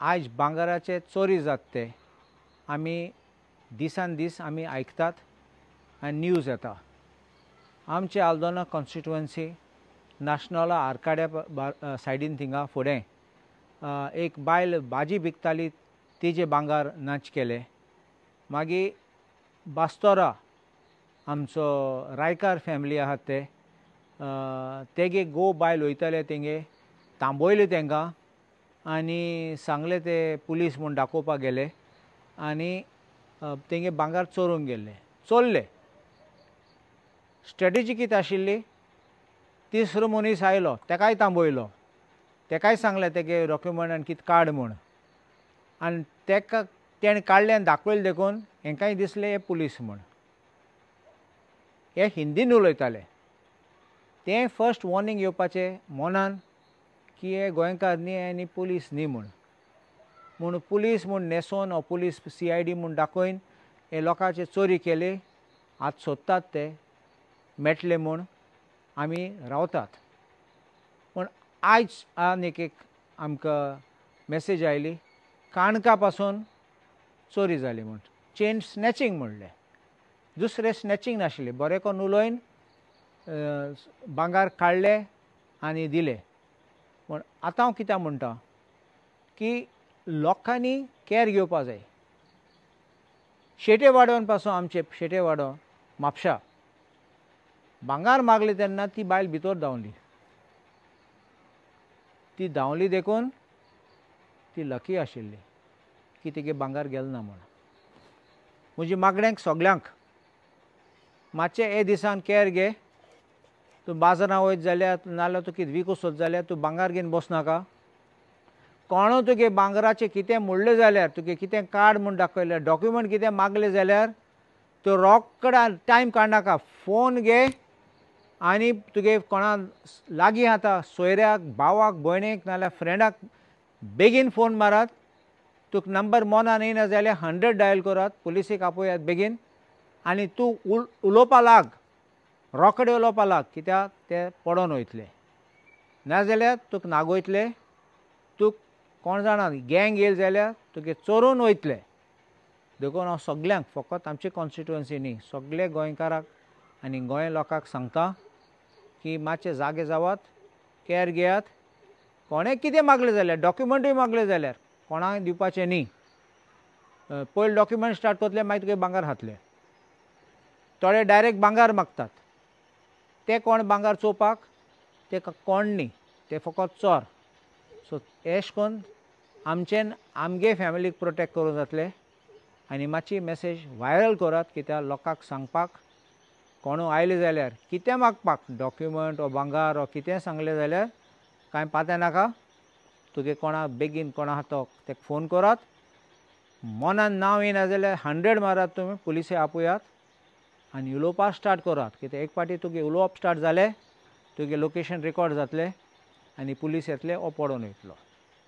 आज भांगराचे चोरी जाते आमी दिसान दीस आमी आयकतात आनी न्यूज येता। आमचे आल्दोना कॉन्स्टिट्युएन्सी नॅशनला आर्काड्या सायडीन थिंगा फुडें एक बायल भाजी विकताली, तिजे भांगर नाच केले। मागीर बास्तोरा आमचो रायकार फॅमिली आहात ते तेगे गो बायल वयताले तेंगे थांबयले तांकां आनी सांगले ते पुलीस म्हूण दाखोवपाक गेले आनी तेंगे भांगर चोरून गेल्ले चोरले। स्ट्रेटेजी कितें आशिल्ली, तिसरो मनीस आयलो तेकाय थांबयलो, तेकाय सांगलें तेगे डॉक्युमेंट आनी कितें काड म्हूण आनी तेका तेणें काडलें आनी दाखयलें देखून हेंकाय दिसलें हे पुलीस म्हूण। हे हिंदीन उलयताले। तें फर्स्ट वॉर्निंग येवपाचें मनान की हे गोंयकार न्ही आनी पुलीस न्ही म्हूण पुलीस म्हूण न्हेसोवन हो पुलीस CID म्हूण दाखयन हे लोकांचे चोरी केली। आतां सोदतात ते मेळटले म्हूण आमी रावतात। पूण आयज आनीक एक आमकां मॅसेज आयली, काणका पासून चोरी जाली म्हूण चेन स्नॅचिंग म्हणलें। दुसरें स्नॅचिंग नाशिल्लें, बरें करून उलोवन भांगर काडले आनी दिले। पूण आतां हांव कित्याक म्हणटा की लोकांनी कॅर घेवपा जाय। शेटे वाडोवन पासून आमचे शेटे वाडो म्हापशा भांगर मागलें तेन्ना ती बायल भितर धांवली। ती धांवली देखून ती लकी आशिल्ली की तिगे भांगर गेलें ना म्हूण। म्हजी मागण्यांक सगळ्यांक मातशें हे दिसान कॅर घे। तूं बाजारांत वयत जाल्यार नाजाल्यार तूं कितें विकूं सोद जाल्यार तूं भांगर घेवन बसनाका। कोणूय तुगे भांगराचें कितें म्हणलें जाल्यार, तुगे कितें काड म्हूण दाखयल्यार, डॉक्युमेंट कितें मागलें जाल्यार तूं रोखडा टायम काडनाका, फोन घे आनी तुगे कोणा लागीं आतां सोयऱ्याक, भावाक, भयणीक नाजाल्यार फ्रेंडाक बेगीन फोन मारात। तुका नंबर मनान येना जाल्यार 100 डायल करात, पुलिसेक आपयात बेगीन आनी तूं उलोवपा लाग, रोखडें उलोवपा लाग, कित्याक ते पडोन वयतले नाजाल्यार तुका नागयतले। तुका कोण जाणा गँग येयले जाल्यार तुगे चोरून वयतले। देखून हांव सगळ्यांक फकत आमचे कॉन्स्टिट्युएन्सी न्ही सगळे गोंयकाराक आनी गोंय लोकांक सांगता की मातशे जागे जावात, कॅर घेयात। कोणें कितें मागलें जाल्यार, डॉक्युमेंटूय मागलें जाल्यार कोणाक दिवपाचें न्ही। पयलीं डॉक्युमेंट स्टार्ट करतले, मागीर तुगे भांगर खातले। थोडे डायरेक्ट भांगर मागतात, ते कोण भांगर चोवपाक ते कोण न्ही, ते फकत चोर। सो एश कोन्न आमचें आमगे फॅमिलीक प्रोटेक्ट करूं जातलें आनी मातशी मॅसेज व्हायरल करात, कित्याक लोकांक सांगपाक कोणू आयले जाल्यार कितें मागपाक डॉक्युमेंट वा भांगर वा कितें सांगलें जाल्यार कांय पातां नाका। तुगे कोणाक बेगीन कोणा आसा तो ताका फोन करात, मनान नांव येना जाल्यार 100 मारात, तुमी पुलिसे आपयात आनी उलोवपाक स्टार्ट करात। कित्याक एक पाटी तुगे उलोवप स्टार्ट जालें तुगे लोकेशन रेकॉर्ड जातलें आनी पुलीस येतले वो पडोन वयतलो।